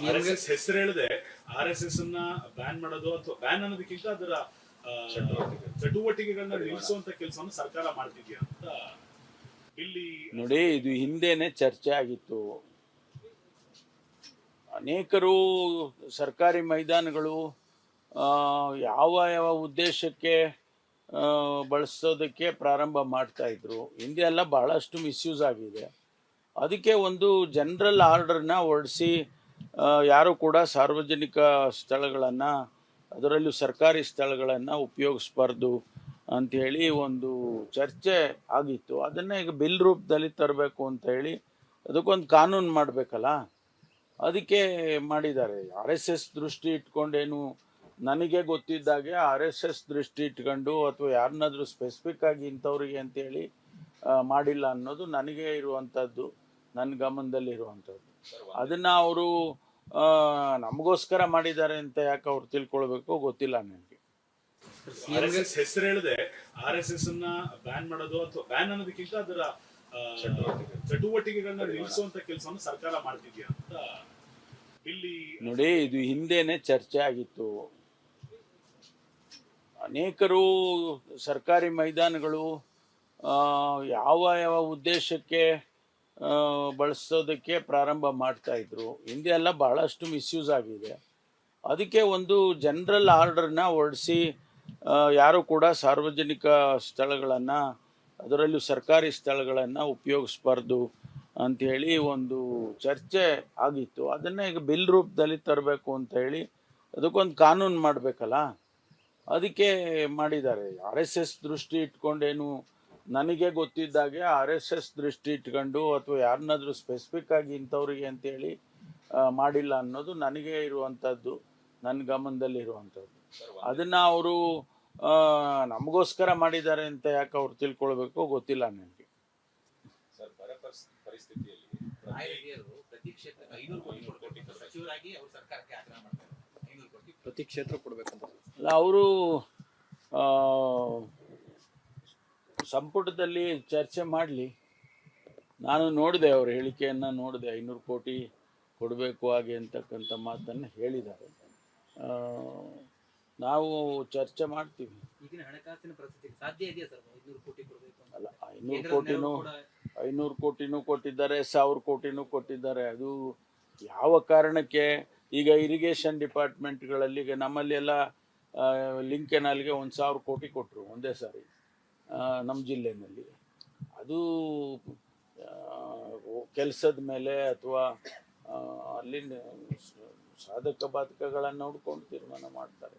RSS ಹೆಸರು ಹೇಳಿದೆ RSS ಅನ್ನ ಬ್ಯಾನ್ ಮಾಡೋದು ಅಥವಾ ಬ್ಯಾನ್ ಅನ್ನೋದಕ್ಕಿಂತ ಅದರ ಚಟುವಟಿಕೆಗಳನ್ನ ನಿಲ್ಲಿಸುವಂತ ಕೆಲಸವನ್ನು ಸರ್ಕಾರ ಮಾಡ್ತಿದ್ಯಾ ಅಂತ ಇಲ್ಲಿ ನೋಡಿ. ಇದು ಹಿಂದೆನೆ ಚರ್ಚೆ ಆಗಿತ್ತು. ಅನೇಕರು ಸರ್ಕಾರಿ ಮೈದಾನಗಳು ಯಾವ ಯಾವ ಉದ್ದೇಶಕ್ಕೆ ಬಳಸೋದಕ್ಕೆ ಪ್ರಾರಂಭ ಮಾಡ್ತಾ ಇದ್ರು. ಹಿಂದೆ ಎಲ್ಲ ಬಹಳಷ್ಟು ಮಿಸ್ಯೂಸ್ ಆಗಿದೆ. ಅದಕ್ಕೆ ಒಂದು ಜನರಲ್ ಆರ್ಡರ್ನ ಹೊರಡಿಸಿ ಯಾರು ಕೂಡ ಸಾರ್ವಜನಿಕ ಸ್ಥಳಗಳನ್ನು, ಅದರಲ್ಲೂ ಸರ್ಕಾರಿ ಸ್ಥಳಗಳನ್ನು ಉಪಯೋಗಿಸ್ಬಾರ್ದು ಅಂಥೇಳಿ ಒಂದು ಚರ್ಚೆ ಆಗಿತ್ತು. ಅದನ್ನು ಈಗ ಬಿಲ್ ರೂಪದಲ್ಲಿ ತರಬೇಕು ಅಂತ ಹೇಳಿ ಅದಕ್ಕೊಂದು ಕಾನೂನು ಮಾಡಬೇಕಲ್ಲ, ಅದಕ್ಕೆ ಮಾಡಿದ್ದಾರೆ. ಆರ್ ಎಸ್ ಎಸ್ ದೃಷ್ಟಿ ಇಟ್ಕೊಂಡೇನು ನನಗೆ ಗೊತ್ತಿದ್ದಾಗೆ ಆರ್ ಎಸ್ ಎಸ್ ದೃಷ್ಟಿ ಇಟ್ಕೊಂಡು ಅಥವಾ ಯಾರನ್ನಾದ್ರೂ ಸ್ಪೆಸಿಫಿಕ್ ಆಗಿ ಇಂಥವ್ರಿಗೆ ಅಂತೇಳಿ ಮಾಡಿಲ್ಲ ಅನ್ನೋದು ನನಗೆ ಇರುವಂಥದ್ದು, ನನ್ನ ಗಮನದಲ್ಲಿರುವಂಥದ್ದು. ಅದನ್ನು ಅವರು ನಮಗೋಸ್ಕರ ಮಾಡಿದ್ದಾರೆ ಅಂತ ಯಾಕೆ ಅವ್ರು ತಿಳ್ಕೊಳ್ಬೇಕು ಗೊತ್ತಿಲ್ಲ ನನಗೆ. ಆರ್ಎಸ್ಎಸ್ ಹೆಸರು ಹೇಳಿದೆ ಆರ್ಎಸ್ಎಸ್ ಅನ್ನ ಬ್ಯಾನ್ ಮಾಡೋದು ಅಥವಾ ಬ್ಯಾನ್ ಅನ್ನೋದಕ್ಕಿಂತ ಅದರ ಚಟುವಟಿಕೆಗಳನ್ನ ನಿಲ್ಲಿಸುವಂತ ಕೆಲಸವನ್ನು ಸರ್ಕಾರ ಮಾಡ್ತಿದ್ಯಾ ಅಂತ ಇಲ್ಲಿ ನೋಡಿ. ಇದು ಹಿಂದೆನೆ ಚರ್ಚೆ ಆಗಿತ್ತು. ಅನೇಕರು ಸರ್ಕಾರಿ ಮೈದಾನಗಳು ಯಾವ ಯಾವ ಉದ್ದೇಶಕ್ಕೆ ಬಳಸೋದಕ್ಕೆ ಪ್ರಾರಂಭ ಮಾಡ್ತಾ ಇದ್ರು. ಹಿಂದೆ ಎಲ್ಲ ಬಹಳಷ್ಟು ಮಿಸ್ಯೂಸ್ ಆಗಿದೆ. ಅದಕ್ಕೆ ಒಂದು ಜನರಲ್ ಆರ್ಡರ್ನ ಹೊರಡಿಸಿ ಯಾರು ಕೂಡ ಸಾರ್ವಜನಿಕ ಸ್ಥಳಗಳನ್ನು, ಅದರಲ್ಲೂ ಸರ್ಕಾರಿ ಸ್ಥಳಗಳನ್ನು ಉಪಯೋಗಿಸ್ಬಾರ್ದು ಅಂಥೇಳಿ ಒಂದು ಚರ್ಚೆ ಆಗಿತ್ತು. ಅದನ್ನು ಈಗ ಬಿಲ್ ರೂಪದಲ್ಲಿ ತರಬೇಕು ಅಂತ ಹೇಳಿ ಅದಕ್ಕೊಂದು ಕಾನೂನು ಮಾಡಬೇಕಲ್ಲ, ಅದಕ್ಕೆ ಮಾಡಿದ್ದಾರೆ. ಆರ್ ಎಸ್ ಎಸ್ ದೃಷ್ಟಿ ಇಟ್ಕೊಂಡೇನು ನನಗೆ ಗೊತ್ತಿದ್ದಾಗೆ ಆರ್ ಎಸ್ ಎಸ್ ದೃಷ್ಟಿ ಇಟ್ಕೊಂಡು ಅಥವಾ ಯಾರನ್ನಾದ್ರೂ ಸ್ಪೆಸಿಫಿಕ್ ಆಗಿ ಇಂಥವ್ರಿಗೆ ಅಂತೇಳಿ ಮಾಡಿಲ್ಲ ಅನ್ನೋದು ನನಗೆ ಇರುವಂಥದ್ದು, ನನ್ನ ಗಮನದಲ್ಲಿರುವಂಥದ್ದು. ಅದನ್ನು ಅವರು ನಮಗೋಸ್ಕರ ಮಾಡಿದ್ದಾರೆ ಅಂತ ಯಾಕೆ ಅವ್ರು ತಿಳ್ಕೊಳ್ಬೇಕು ಗೊತ್ತಿಲ್ಲ ನನಗೆ. ಪ್ರತಿ ಕ್ಷೇತ್ರ ಕೊಡಬೇಕಂತ ಅಲ್ಲ, ಅವರು ಸಂಪುಟದಲ್ಲಿ ಚರ್ಚೆ ಮಾಡಲಿ. ನಾನು ನೋಡಿದೆ, ಅವ್ರ ಹೇಳಿಕೆಯನ್ನು ನೋಡಿದೆ. 500 ಕೋಟಿ ಕೊಡಬೇಕು ಹಾಗೆ ಅಂತಕ್ಕಂಥ ಮಾತನ್ನು ಹೇಳಿದ್ದಾರೆ. ನಾವು ಚರ್ಚೆ ಮಾಡ್ತೀವಿ. ಈಗಿನ ಹಣಕಾಸಿನ ಪರಿಸ್ಥಿತಿ ಸಾಧ್ಯ ಇದೆಯಾ ಸರ್ 500 ಕೋಟಿ ಕೊಡಬೇಕು? ಅಲ್ಲ, 500 ಕೋಟಿನೂ ಕೊಟ್ಟಿದ್ದಾರೆ, 1000 ಕೋಟಿನೂ ಕೊಟ್ಟಿದ್ದಾರೆ. ಅದು ಯಾವ ಕಾರಣಕ್ಕೆ? ಈಗ ಇರಿಗೇಷನ್ ಡಿಪಾರ್ಟ್ಮೆಂಟ್ಗಳಲ್ಲಿ ಈಗ ನಮ್ಮಲ್ಲಿ ಎಲ್ಲ ಲಿಂಕ್ ಕೆನಾಲ್ಗೆ 1000 ಕೋಟಿ ಕೊಟ್ಟರು ಒಂದೇ ಸಾರಿ ನಮ್ಮ ಜಿಲ್ಲೆಯಲ್ಲಿ. ಅದು ಕೆಲಸದ ಮೇಲೆ ಅಥವಾ ಅಲ್ಲಿನ ಸಾಧಕ ಬಾಧಕಗಳನ್ನು ನೋಡ್ಕೊಂಡು ತೀರ್ಮಾನ ಮಾಡ್ತಾರೆ.